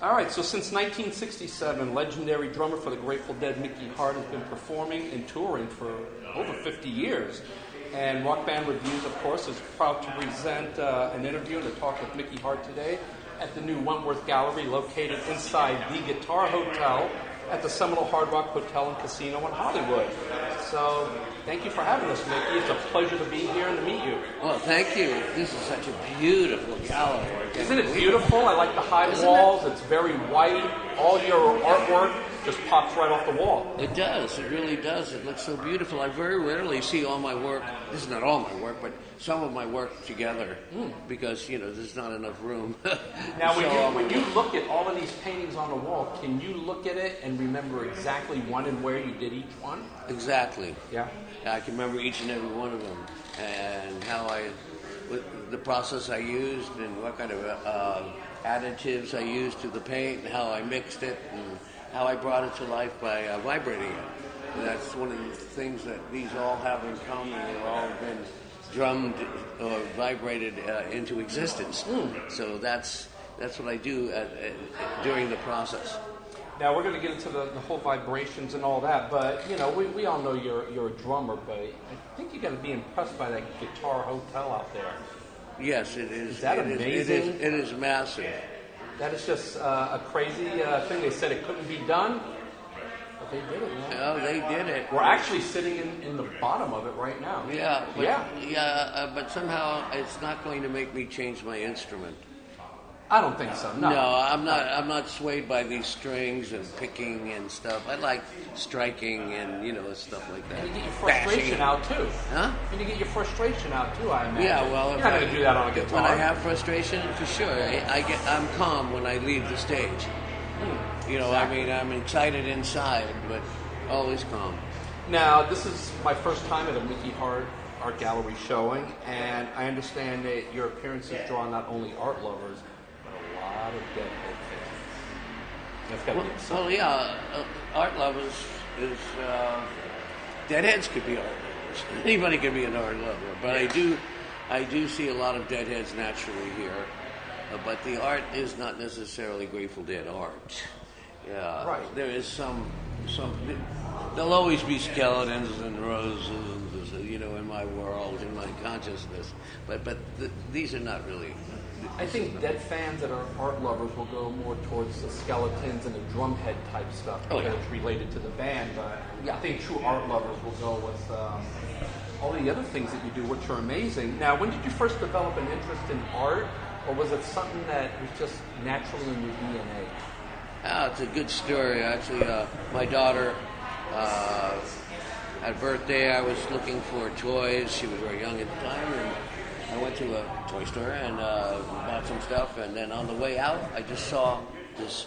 All right, so since 1967, legendary drummer for the Grateful Dead, Mickey Hart, has been performing and touring for over 50 years. And Rock Band Reviews, of course, is proud to present an interview and a talk with Mickey Hart today at the new Wentworth Gallery located inside the Guitar Hotel at the Seminole Hard Rock Hotel and Casino in Hollywood. So thank you for having us, Mickey. It's a pleasure to be here and to meet you. Well, thank you. This is such a beautiful gallery. Isn't it beautiful? I like the high walls. It's very white. All your artwork just pops right off the wall. It does. It really does. It looks so beautiful. I very rarely see all my work. This is not all my work, but some of my work together because, there's not enough room. Now, when you look at all of these paintings on the wall, can you look at it and remember exactly when and where you did each one? Exactly. Yeah. I can remember each and every one of them and the process I used and what kind of additives I used to the paint and how I mixed it and how I brought it to life by vibrating it. And that's one of the things that these all have in common. They've all been drummed or vibrated into existence. So that's what I do during the process. Now, we're going to get into the whole vibrations and all that, but, we all know you're a drummer, but I think you got to be impressed by that Guitar Hotel out there. Yes, it is. Is that amazing? It is massive. That is just a crazy thing. They said it couldn't be done, but they did it, man. Oh, they did it. We're actually sitting in the bottom of it right now. Yeah. But somehow it's not going to make me change my instrument. I don't think so. No. No, I'm not swayed by these strings and picking and stuff. I like striking and stuff like that. And you get your frustration out too. Huh? And you get your frustration out too. I imagine. Yeah, well, you're not going to do that on a guitar. When I have frustration, for sure, I'm calm when I leave the stage. Exactly. I'm excited inside, but always calm. Now, this is my first time at a Mickey Hart Art Gallery showing, and I understand that your appearances draw not only art lovers, but a lot of Deadhead fans. That's got to be exciting. Well, yeah, art lovers is Deadheads could be art lovers. Anybody can be an art lover, but I do see a lot of Deadheads naturally here. But the art is not necessarily Grateful Dead art. Yeah, right. There is some. There'll always be skeletons and roses, in my world, in my consciousness. But these are not really. I think Dead fans that are art lovers will go more towards the skeletons and the drumhead type stuff because it's related to the band. But I think true art lovers will go with all the other things that you do, which are amazing. Now, when did you first develop an interest in art, or was it something that was just naturally in your DNA? It's a good story. Actually, my daughter, at birthday, I was looking for toys. She was very young at the time, and I went to a toy store and bought some stuff. And then on the way out, I just saw this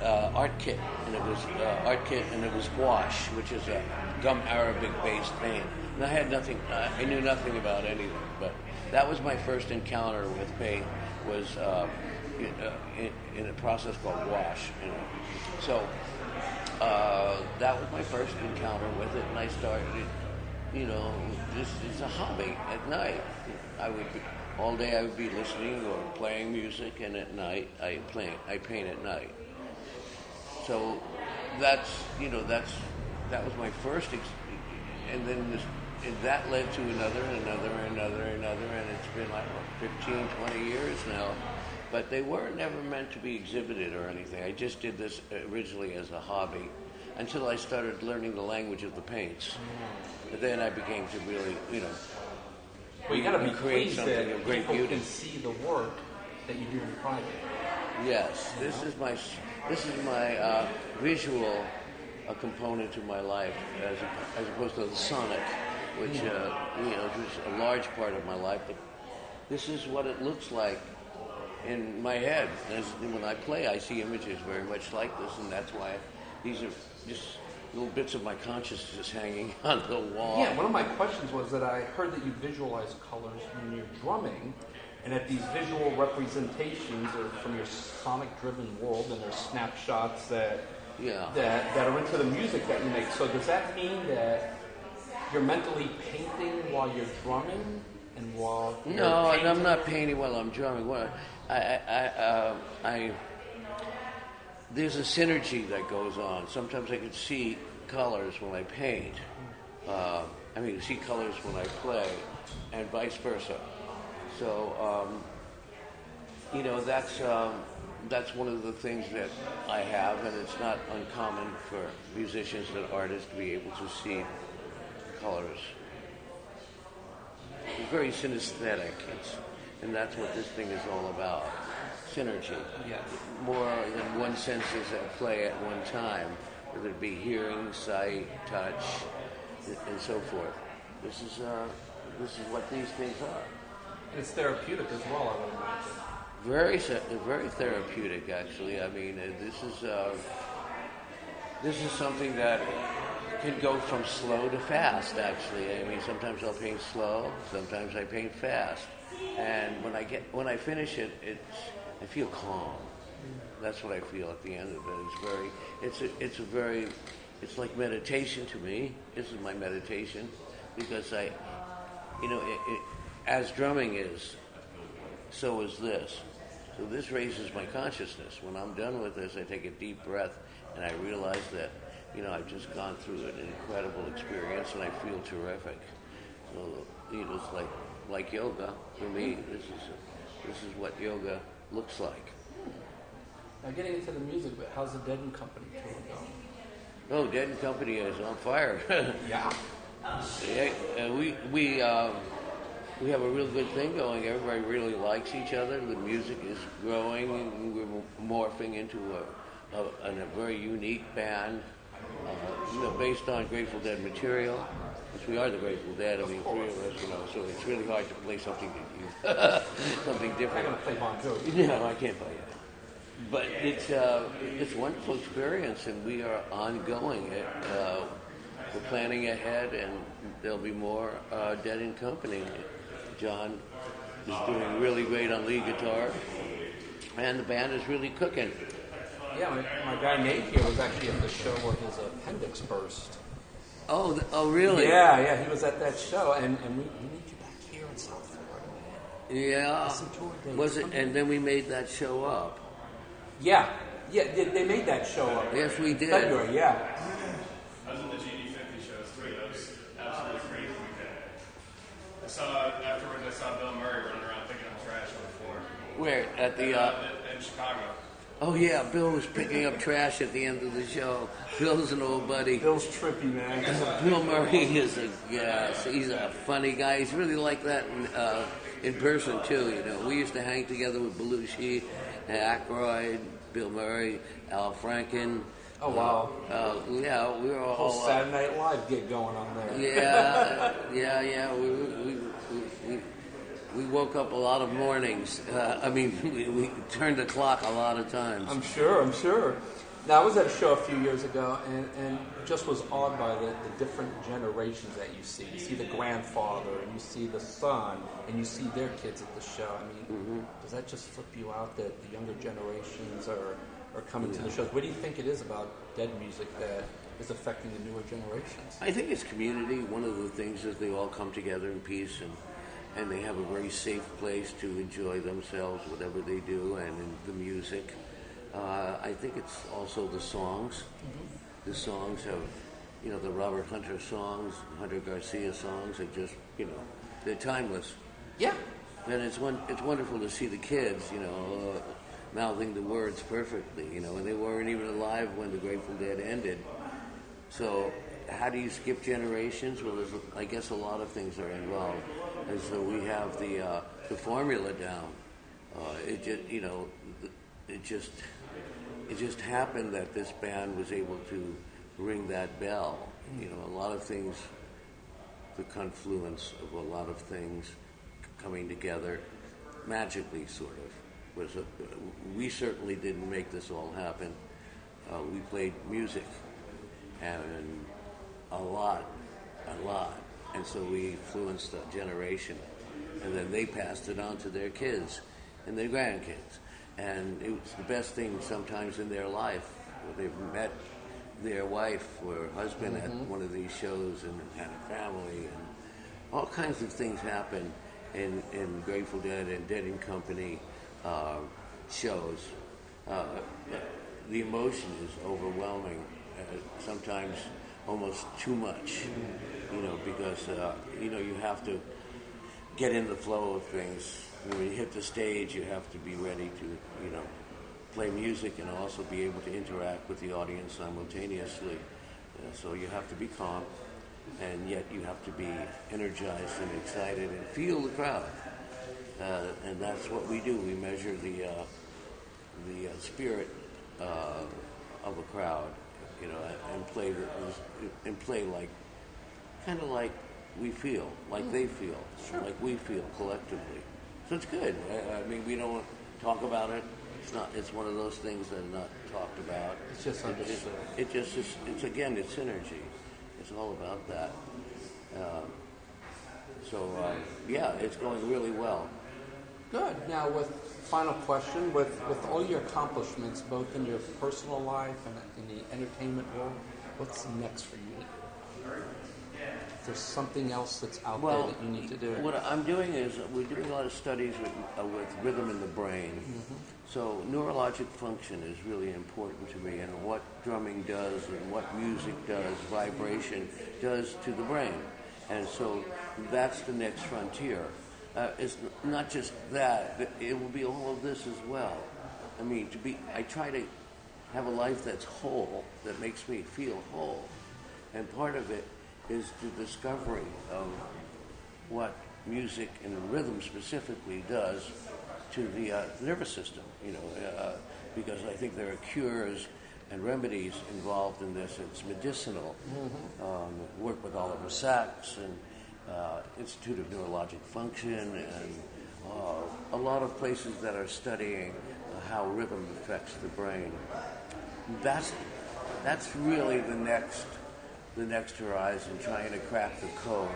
art kit, and it was gouache, which is a gum Arabic-based paint. And I had nothing. I knew nothing about anything, but that was my first encounter with paint. Was in a process called gouache. So that was my first encounter with it, and I started this is a hobby at night. All day I would be listening or playing music, and at night I paint at night. So that was my first, and then that led to another, and it's been like 15, 20 years now. But they were never meant to be exhibited or anything. I just did this originally as a hobby until I started learning the language of the paints. And then I began to really, well, you got to be create pleased something that of great people beauty. can see the work that you do in private. Yes, this is my visual component to my life, as opposed to the sonic, which is a large part of my life. But this is what it looks like in my head. When I play, I see images very much like this, and that's why these are just little bits of my consciousness hanging on the wall. Yeah, one of my questions was that I heard that you visualize colors when you're drumming, and that these visual representations are from your sonic-driven world, and they're snapshots that are into the music that you make. So does that mean that you're mentally painting while you're drumming? And while no, and I'm not painting while I'm drumming. there's a synergy that goes on. Sometimes I can see colors when I paint. I mean, see colors when I play, and vice versa. So, that's one of the things that I have, and it's not uncommon for musicians and artists to be able to see colors. It's very synesthetic, and that's what this thing is all about. Synergy. Yes. More than one senses at play at one time, whether it be hearing, sight, touch, and so forth. This is what these things are. And it's therapeutic as well, I would imagine. Very therapeutic, actually. I mean, this is something that can go from slow to fast. Actually, I mean, sometimes I'll paint slow, sometimes I paint fast, and when I finish it, I feel calm. That's what I feel at the end of it. It's like meditation to me. This is my meditation because as drumming is, so is this. So this raises my consciousness. When I'm done with this, I take a deep breath and I realize that, I've just gone through an incredible experience and I feel terrific. So, it's like yoga. For me, this is what yoga looks like. Now, getting into the music, but how's the Dead and Company tour going? Oh, Dead and Company is on fire. Yeah. We have a real good thing going. Everybody really likes each other. The music is growing, and we're morphing into a very unique band, based on Grateful Dead material. Which we are the Grateful Dead. I mean, three of us, so it's really hard to play something something different. I'm going to play Bon Jovi. No, I can't play it. But it's a wonderful experience, and we are ongoing it. We're planning ahead, and there'll be more Dead and Company. John is doing really great on lead guitar, and the band is really cooking. Yeah, my guy Nate here was actually at the show where his appendix burst. Oh, really? Yeah, he was at that show, and we need you back here in South Florida. Yeah. Some tour dates. Was it? And then we made that show up. Yeah, they made that show up. Yes, we did. February, yeah. I was in the GD50 shows too. That was absolutely crazy weekend. Afterwards, I saw Bill Murray running around picking up trash on the floor. Where? At the... in Chicago. Oh, yeah, Bill was picking up trash at the end of the show. Bill's an old buddy. Bill's trippy, man. Bill Murray is he's a funny guy. He's really like that in person, too, We used to hang together with Belushi, Aykroyd, Bill Murray, Al Franken. Oh, wow. Yeah, we were all... Whole Saturday Night Live gig going on there. Yeah. We woke up a lot of mornings. We turned the clock a lot of times. I'm sure. Now, I was at a show a few years ago and just was awed by the different generations that you see. You see the grandfather, and you see the son, and you see their kids at the show. Does that just flip you out that the younger generations are coming to the shows? What do you think it is about Dead music that is affecting the newer generations? I think it's community. One of the things is they all come together in peace and they have a very safe place to enjoy themselves, whatever they do, and in the music. I think it's also the songs. Mm-hmm. The songs have, the Robert Hunter songs, Hunter Garcia songs, are just, they're timeless. Yeah. And it's wonderful to see the kids, mouthing the words perfectly, and they weren't even alive when the Grateful Dead ended. So how do you skip generations? Well, I guess a lot of things are involved. And so we have the formula down. It just happened that this band was able to ring that bell. A lot of things, the confluence of a lot of things coming together magically, sort of. We certainly didn't make this all happen. We played music, and a lot, and so we influenced a generation, and then they passed it on to their kids and their grandkids, and it was the best thing sometimes in their life. They've met their wife or husband at one of these shows and had a family, and all kinds of things happen in Grateful Dead and Dead and Company shows. the emotion is overwhelming, sometimes almost too much, because, you have to get in the flow of things. When you hit the stage, you have to be ready to, play music and also be able to interact with the audience simultaneously. So you have to be calm, and yet you have to be energized and excited and feel the crowd. And that's what we do. We measure the spirit of a crowd, and play like kind of like we feel, like they feel, like we feel collectively. So it's good. I mean, we don't talk about it. It's one of those things that are not talked about. It's just understood. It's again, it's synergy. It's all about that. Yeah, it's going really well. Good. Now, final question, with all your accomplishments, both in your personal life and in the entertainment world, what's next for you? If there's something else that's out there that you need to do. What I'm doing is we're doing a lot of studies with rhythm in the brain. Mm-hmm. So neurologic function is really important to me, and what drumming does and what music does, vibration does to the brain. And so that's the next frontier. It's not just that, but it will be all of this as well. I mean, I try to have a life that's whole, that makes me feel whole. And part of it is the discovery of what music and rhythm specifically does to the nervous system, because I think there are cures and remedies involved in this. It's medicinal. Mm-hmm. Work with Oliver Sacks and Institute of Neurologic Function, and a lot of places that are studying how rhythm affects the brain. That's really the next horizon, trying to crack the code,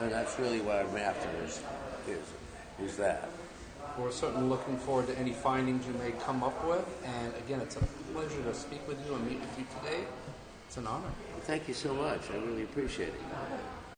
and that's really what I'm after is that. We're certainly looking forward to any findings you may come up with, and again, it's a pleasure to speak with you and meet with you today. It's an honor. Thank you so much. I really appreciate it.